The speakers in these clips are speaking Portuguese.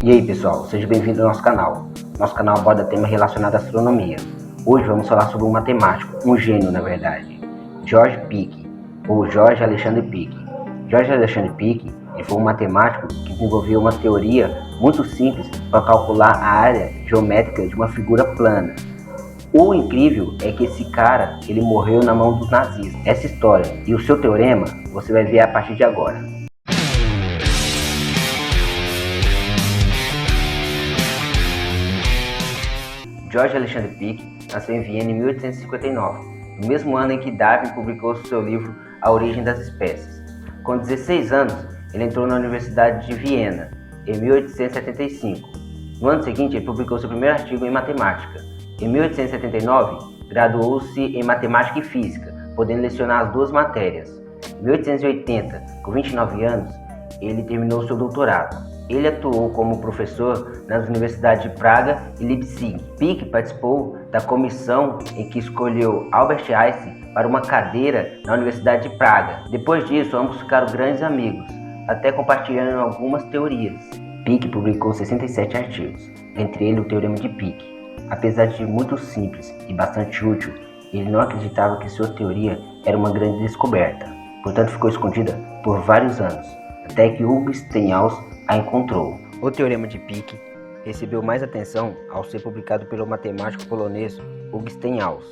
E aí pessoal, seja bem-vindo ao nosso canal. Nosso canal aborda temas relacionados à astronomia. Hoje vamos falar sobre um matemático, um gênio na verdade, George Peake, ou George Alexander Peake. George Alexander Peake foi um matemático que desenvolveu uma teoria muito simples para calcular a área geométrica de uma figura plana. O incrível é que esse cara, ele morreu na mão dos nazistas. Essa história e o seu teorema você vai ver a partir de agora. George Alexander Peake nasceu em Viena em 1859, no mesmo ano em que Darwin publicou seu livro A Origem das Espécies. Com 16 anos, ele entrou na Universidade de Viena, em 1875. No ano seguinte, ele publicou seu primeiro artigo em matemática. Em 1879, graduou-se em matemática e física, podendo lecionar as duas matérias. Em 1880, com 29 anos, ele terminou seu doutorado. Ele atuou como professor nas universidades de Praga e Leipzig. Peake participou da comissão em que escolheu Albert Einstein para uma cadeira na Universidade de Praga. Depois disso, ambos ficaram grandes amigos, até compartilhando algumas teorias. Peake publicou 67 artigos, entre eles o Teorema de Peake. Apesar de muito simples e bastante útil, ele não acreditava que sua teoria era uma grande descoberta, portanto ficou escondida por vários anos, até que Hugo Steinhaus a encontrou. O Teorema de Peake recebeu mais atenção ao ser publicado pelo matemático polonês Hugo Steinhaus,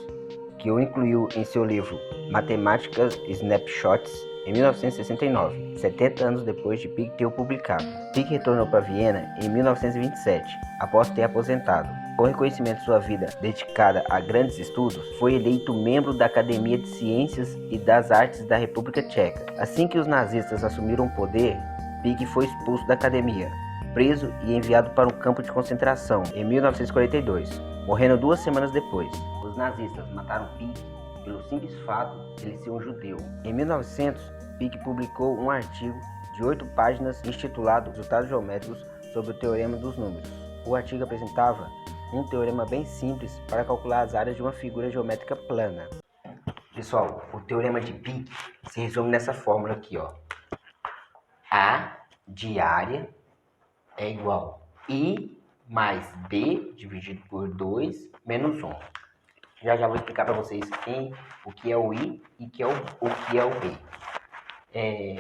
que o incluiu em seu livro Matemáticas Snapshots em 1969, 70 anos depois de Peake ter o publicado. Peake retornou para Viena em 1927, após ter aposentado. Com reconhecimento de sua vida dedicada a grandes estudos, foi eleito membro da Academia de Ciências e das Artes da República Tcheca. Assim que os nazistas assumiram o poder, Peake foi expulso da academia, preso e enviado para um campo de concentração em 1942, morrendo 2 semanas depois. Os nazistas mataram Peake pelo simples fato de ele ser um judeu. Em 1900, Peake publicou um artigo de 8 páginas intitulado Resultados Geométricos sobre o Teorema dos Números. O artigo apresentava um teorema bem simples para calcular as áreas de uma figura geométrica plana. Pessoal, o Teorema de Peake se resume nessa fórmula aqui, ó. A de área é igual a I mais B dividido por 2 menos 1. Já vou explicar para vocês o que é o I e o que é o B.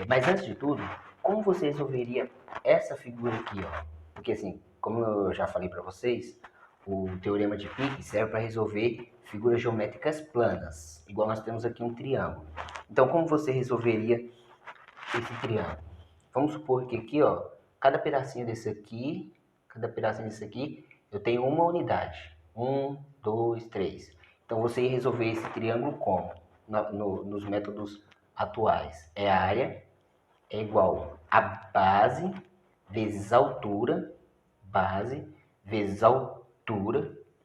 Mas antes de tudo, como você resolveria essa figura aqui, ó? Porque assim, como eu já falei para vocês, o Teorema de Peake serve para resolver figuras geométricas planas, igual nós temos aqui um triângulo. Então, como você resolveria esse triângulo? Vamos supor que aqui, ó, cada pedacinho desse aqui, eu tenho uma unidade. 1, 2, 3. Então, você ia resolver esse triângulo como? Nos métodos atuais. A área é igual a base vezes altura,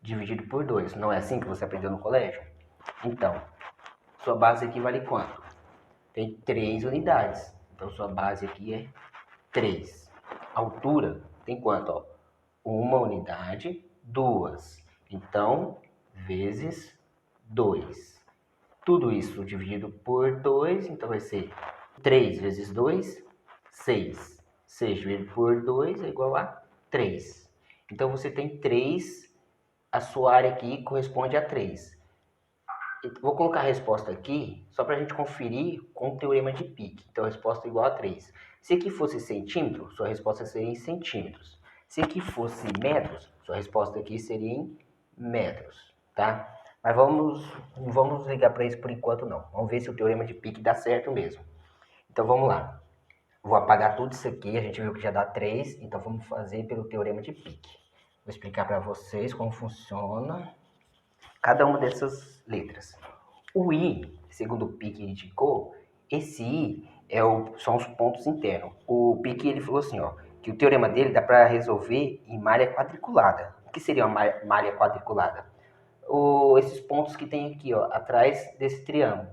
dividido por 2. Não é assim que você aprendeu no colégio? Então, sua base aqui vale quanto? Tem 3 unidades. Então, sua base aqui é 3. Altura tem quanto? Ó? 1 unidade, 2. Então, vezes 2. Tudo isso dividido por 2, então vai ser 3 vezes 2, 6. 6 dividido por 2 é igual a 3. Então, você tem 3, a sua área aqui corresponde a 3. Vou colocar a resposta aqui, só para a gente conferir com o Teorema de Peake. Então, a resposta é igual a 3. Se aqui fosse centímetro, sua resposta seria em centímetros. Se aqui fosse metros, sua resposta aqui seria em metros, tá? Mas não vamos ligar para isso por enquanto, não. Vamos ver se o Teorema de Peake dá certo mesmo. Então, vamos lá. Vou apagar tudo isso aqui, a gente viu que já dá 3, então vamos fazer pelo Teorema de Peake. Vou explicar para vocês como funciona cada uma dessas letras. O I, segundo o Peake indicou, esse I são os pontos internos. O Peake ele falou assim, ó, que o teorema dele dá para resolver em malha quadriculada. O que seria uma malha quadriculada? Esses pontos que tem aqui, ó, atrás desse triângulo.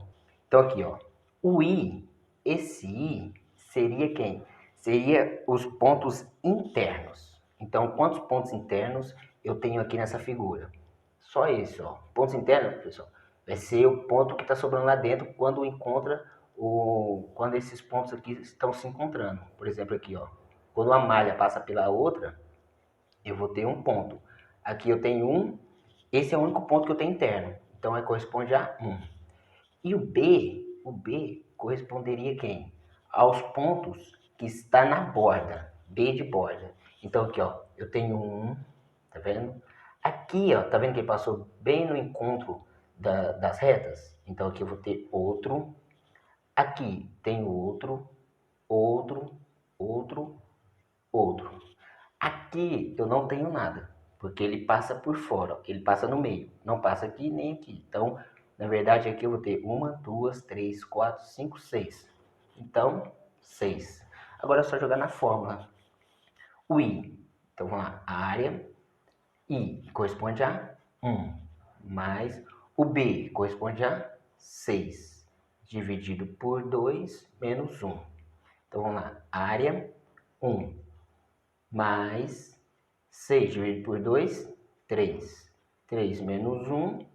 Então aqui, ó, esse I seria quem? Seria os pontos internos. Então, quantos pontos internos eu tenho aqui nessa figura? Só esse, ó. Pontos internos, pessoal, vai ser o ponto que está sobrando lá dentro quando quando esses pontos aqui estão se encontrando. Por exemplo, aqui, ó. Quando uma malha passa pela outra, eu vou ter um ponto. Aqui eu tenho 1, esse é o único ponto que eu tenho interno, então corresponde a 1. E o B corresponderia a quem? Aos pontos que está na borda, B de borda. Então aqui, ó, eu tenho 1, tá vendo? Aqui, ó, tá vendo que ele passou bem no encontro das retas? Então aqui eu vou ter outro. Aqui tem outro, outro, outro, outro. Aqui eu não tenho nada, porque ele passa por fora, ele passa no meio, não passa aqui nem aqui. Então, na verdade, aqui eu vou ter 1, 2, 3, 4, 5, 6. Então, 6. Agora é só jogar na fórmula. O I, então vamos lá, a área I corresponde a 1, mais o B corresponde a 6, dividido por 2 menos 1. Então vamos lá, área 1, mais 6 dividido por 2, 3. 3 menos 1,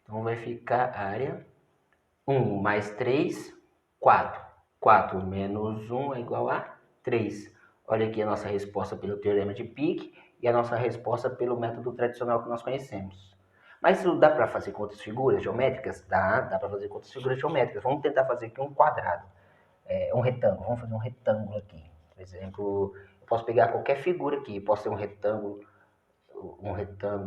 então vai ficar área 1 mais 3, 4. 4 menos 1 é igual a 3. Olha aqui a nossa resposta pelo teorema de Peake e a nossa resposta pelo método tradicional que nós conhecemos. Mas isso dá para fazer com outras figuras geométricas? Dá para fazer com outras figuras geométricas. Vamos tentar fazer aqui um quadrado, um retângulo. Vamos fazer um retângulo aqui. Por exemplo, eu posso pegar qualquer figura aqui. Posso ter um retângulo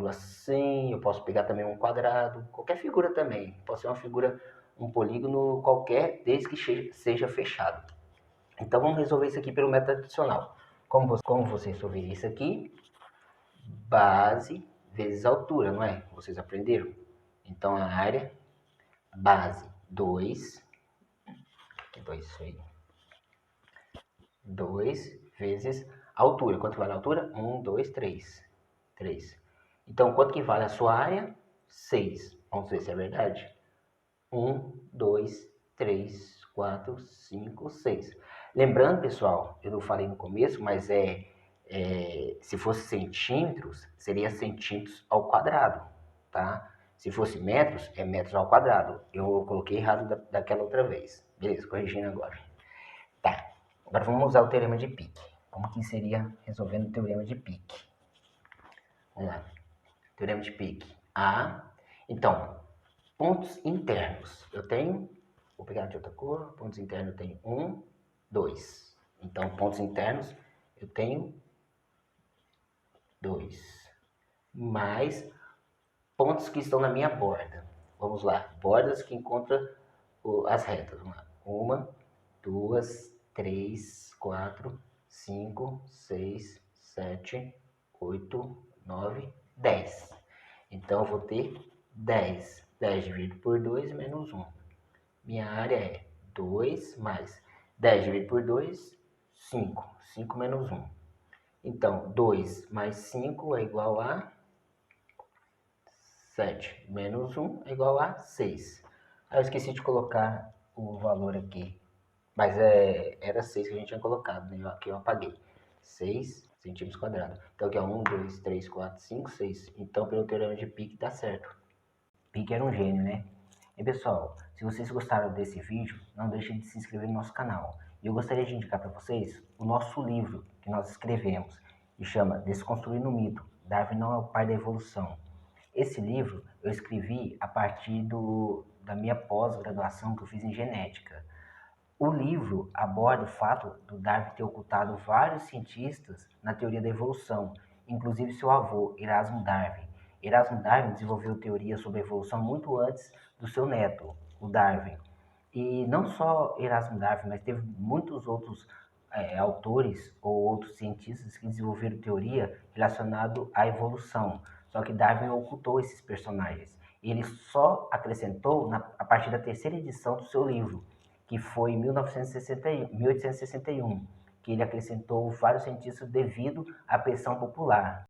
assim, eu posso pegar também um quadrado, qualquer figura também. Pode ser uma figura, um polígono qualquer, desde que seja fechado. Então vamos resolver isso aqui pelo método tradicional. Como você resolveria isso aqui? Base vezes altura, não é? Vocês aprenderam? Então a área, base 2, que 2 isso aí? 2 vezes altura. Quanto vale a altura? 1, 2, 3. 3. Então, quanto que vale a sua área? 6. Vamos ver se é verdade. 1, 2, 3, 4, 5, 6. Lembrando, pessoal, eu não falei no começo, mas se fosse centímetros, seria centímetros ao quadrado, tá? Se fosse metros, é metros ao quadrado. Eu coloquei errado daquela outra vez. Beleza, corrigindo agora. Tá, agora vamos usar o teorema de Peake. Como que seria resolvendo o teorema de Peake? Vamos lá. Teorema de Peake. Então, pontos internos. Eu tenho, vou pegar de outra cor, pontos internos eu tenho 1, 2. Então, pontos internos eu tenho 2. Mais pontos que estão na minha borda. Vamos lá, bordas que encontram as retas. Vamos lá. 1, 2, 3, 4, 5, 6, 7, 8, 9, 10. Então, eu vou ter 10. 10 dividido por 2 menos 1. Minha área é 2 mais 10 dividido por 2, 5. 5 menos 1. Então, 2 mais 5 é igual a 7. Menos 1 é igual a 6. Aí eu esqueci de colocar o valor aqui. Mas era 6 que a gente tinha colocado, né? Aqui eu apaguei. 6 centímetros quadrados. Então aqui é 1, 2, 3, 4, 5, 6. Então pelo teorema de Peake dá certo. Peake era um gênio, né? E pessoal, se vocês gostaram desse vídeo, não deixem de se inscrever no nosso canal. E eu gostaria de indicar para vocês o nosso livro que nós escrevemos, que chama Desconstruindo o Mito, Darwin não é o pai da evolução. Esse livro eu escrevi a partir da minha pós-graduação que eu fiz em genética. O livro aborda o fato do Darwin ter ocultado vários cientistas na teoria da evolução, inclusive seu avô, Erasmo Darwin. Erasmo Darwin desenvolveu teorias sobre a evolução muito antes do seu neto, o Darwin. E não só Erasmo Darwin, mas teve muitos outros autores ou outros cientistas que desenvolveram teoria relacionada à evolução. Só que Darwin ocultou esses personagens. Ele só acrescentou a partir da terceira edição do seu livro, que foi em 1861, que ele acrescentou vários cientistas devido à pressão popular.